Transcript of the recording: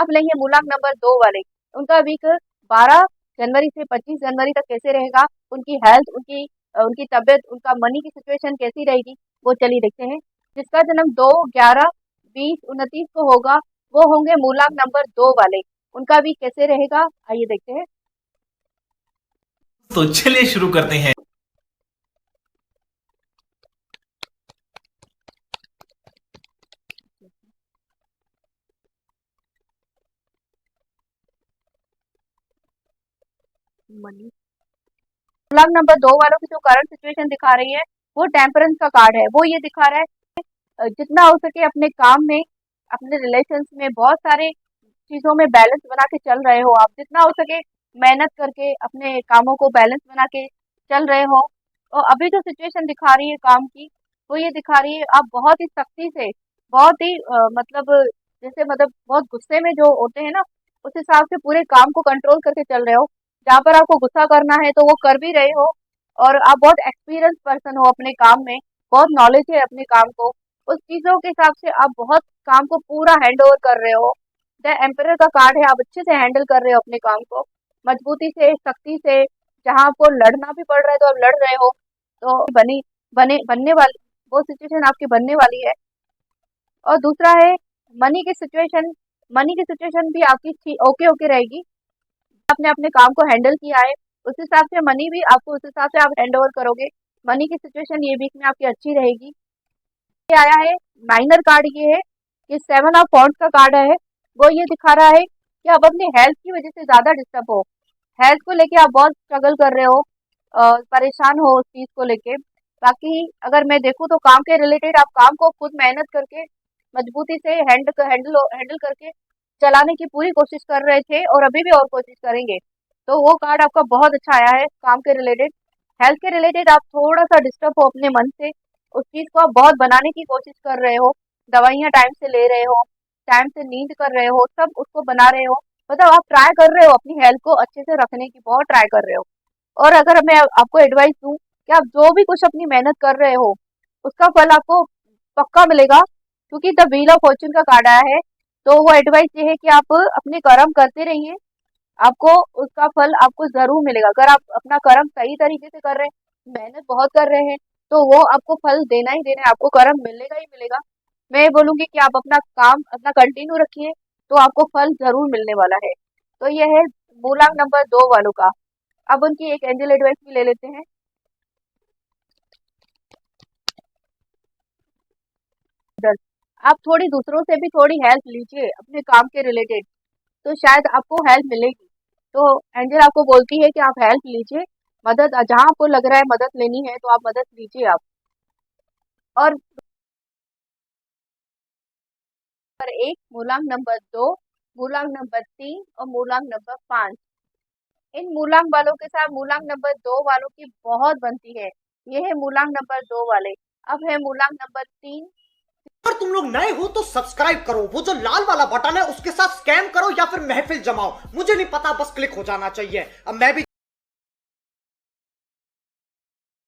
अब लेंगे मूलांक नंबर 2 वाले। उनका वीक 12 जनवरी से 25 जनवरी तक कैसे रहेगा, उनकी हेल्थ, उनकी तबियत, उनका मनी की सिचुएशन कैसी रहेगी, वो चलिए देखते हैं। जिसका जन्म 2, 11, 20, 29 को होगा, वो होंगे मूलांक नंबर 2 वाले। उनका वीक कैसे रहेगा, आइए देखते हैं। तो चलिए शुरू करते हैं। मनी मूलांक नंबर 2 वालों की जो करंट सिचुएशन दिखा रही है, वो टेम्परेंस का कार्ड है। वो ये दिखा रहा है जितना हो सके अपने काम में, अपने रिलेशंस में बहुत सारे चीजों में बैलेंस बना के चल रहे हो आप। जितना हो सके मेहनत करके अपने कामों को बैलेंस बना के चल रहे हो। और अभी जो सिचुएशन दिखा रही है काम की, वो ये दिखा रही है आप बहुत ही सख्ती से, बहुत ही मतलब जैसे मतलब बहुत गुस्से में जो होते हैं ना, उस हिसाब से पूरे काम को कंट्रोल करके चल रहे हो। जहाँ पर आपको गुस्सा करना है तो वो कर भी रहे हो, और आप बहुत एक्सपीरियंस पर्सन हो अपने काम में, बहुत नॉलेज है अपने काम को। उस चीजों के हिसाब से आप बहुत काम को पूरा हैंड ओवर कर रहे हो। द एम्परर का कार्ड है, आप अच्छे से हैंडल कर रहे हो अपने काम को, मजबूती से, सख्ती से। जहाँ आपको लड़ना भी पड़ रहा है तो आप लड़ रहे हो। तो बनी बने बनने वाली वो सिचुएशन आपकी बनने वाली है। और दूसरा है मनी की सिचुएशन। मनी की सिचुएशन भी आपकी ओके ओके रहेगी। आपने अपने काम को हैंडल किया है, उस हिसाब से मनी भी आपको, उस हिसाब से आप हैंड ओवर करोगे। मनी की सिचुएशन ये वीक में आपकी अच्छी रहेगी। ये आया है माइनर कार्ड, ये है कि 7 ऑफ वॉन्ड्स का कार्ड है। वो ये दिखा रहा है कि आप अपनी हेल्थ की वजह से ज्यादा डिस्टर्ब हो। हेल्थ को लेके आप बहुत स्ट्रगल कर रहे हो, परेशान हो उस चीज को लेके। बाकी अगर मैं देखूँ तो काम के रिलेटेड आप काम को खुद मेहनत करके मजबूती से हैंडल हैंडल करके चलाने की पूरी कोशिश कर रहे थे, और अभी भी और कोशिश करेंगे। तो वो कार्ड आपका बहुत अच्छा आया है काम के रिलेटेड। हेल्थ के रिलेटेड आप थोड़ा सा डिस्टर्ब हो अपने मन से, उस चीज को आप बहुत बनाने की कोशिश कर रहे हो। दवाइयाँ टाइम से ले रहे हो, टाइम से नींद कर रहे हो, सब उसको बना रहे हो। मतलब आप ट्राई कर रहे हो अपनी हेल्थ को अच्छे से रखने की, बहुत ट्राई कर रहे हो। और अगर मैं आपको एडवाइस दूं कि आप जो भी कुछ अपनी मेहनत कर रहे हो, उसका फल आपको पक्का मिलेगा, क्योंकि द व्हील ऑफ फॉर्च्यून का कार्ड आया है। तो वो एडवाइस ये है कि आप अपने कर्म करते रहिए, आपको उसका फल आपको जरूर मिलेगा। अगर आप अपना कर्म सही तरीके से कर रहे हैं, मेहनत बहुत कर रहे हैं, तो वो आपको फल देना ही देना है, आपको कर्म मिलेगा ही मिलेगा। मैं बोलूंगी कि आप अपना काम अपना कंटिन्यू रखिए, तो आपको फल जरूर मिलने वाला है। तो ये है मूलांक नंबर 2 वालों का। अब उनकी एक एंजल एडवाइस भी ले लेते हैं। आप थोड़ी दूसरों से भी थोड़ी हेल्प लीजिए अपने काम के रिलेटेड, तो शायद आपको हेल्प मिलेगी। तो एंजल आपको बोलती है कि आप हेल्प लीजिए, मदद जहाँ आपको लग रहा है मदद लेनी है, तो आप मदद लीजिए आप। और नंबर 1, मूलांक नंबर 2, मूलांक नंबर 3 और मूलांक नंबर 5। इन मूलांक वालों के साथ मूलांक नंबर 2 वालों की बहुत बनती है। ये है मूलांक नंबर 2 वाले। अब है मूलांक नंबर 3। अगर तुम लोग नए हो तो सब्सक्राइब करो, वो जो लाल वाला बटन है उसके साथ स्कैम करो या फिर महफिल जमाओ, मुझे नहीं पता, बस क्लिक हो जाना चाहिए। अब मैं भी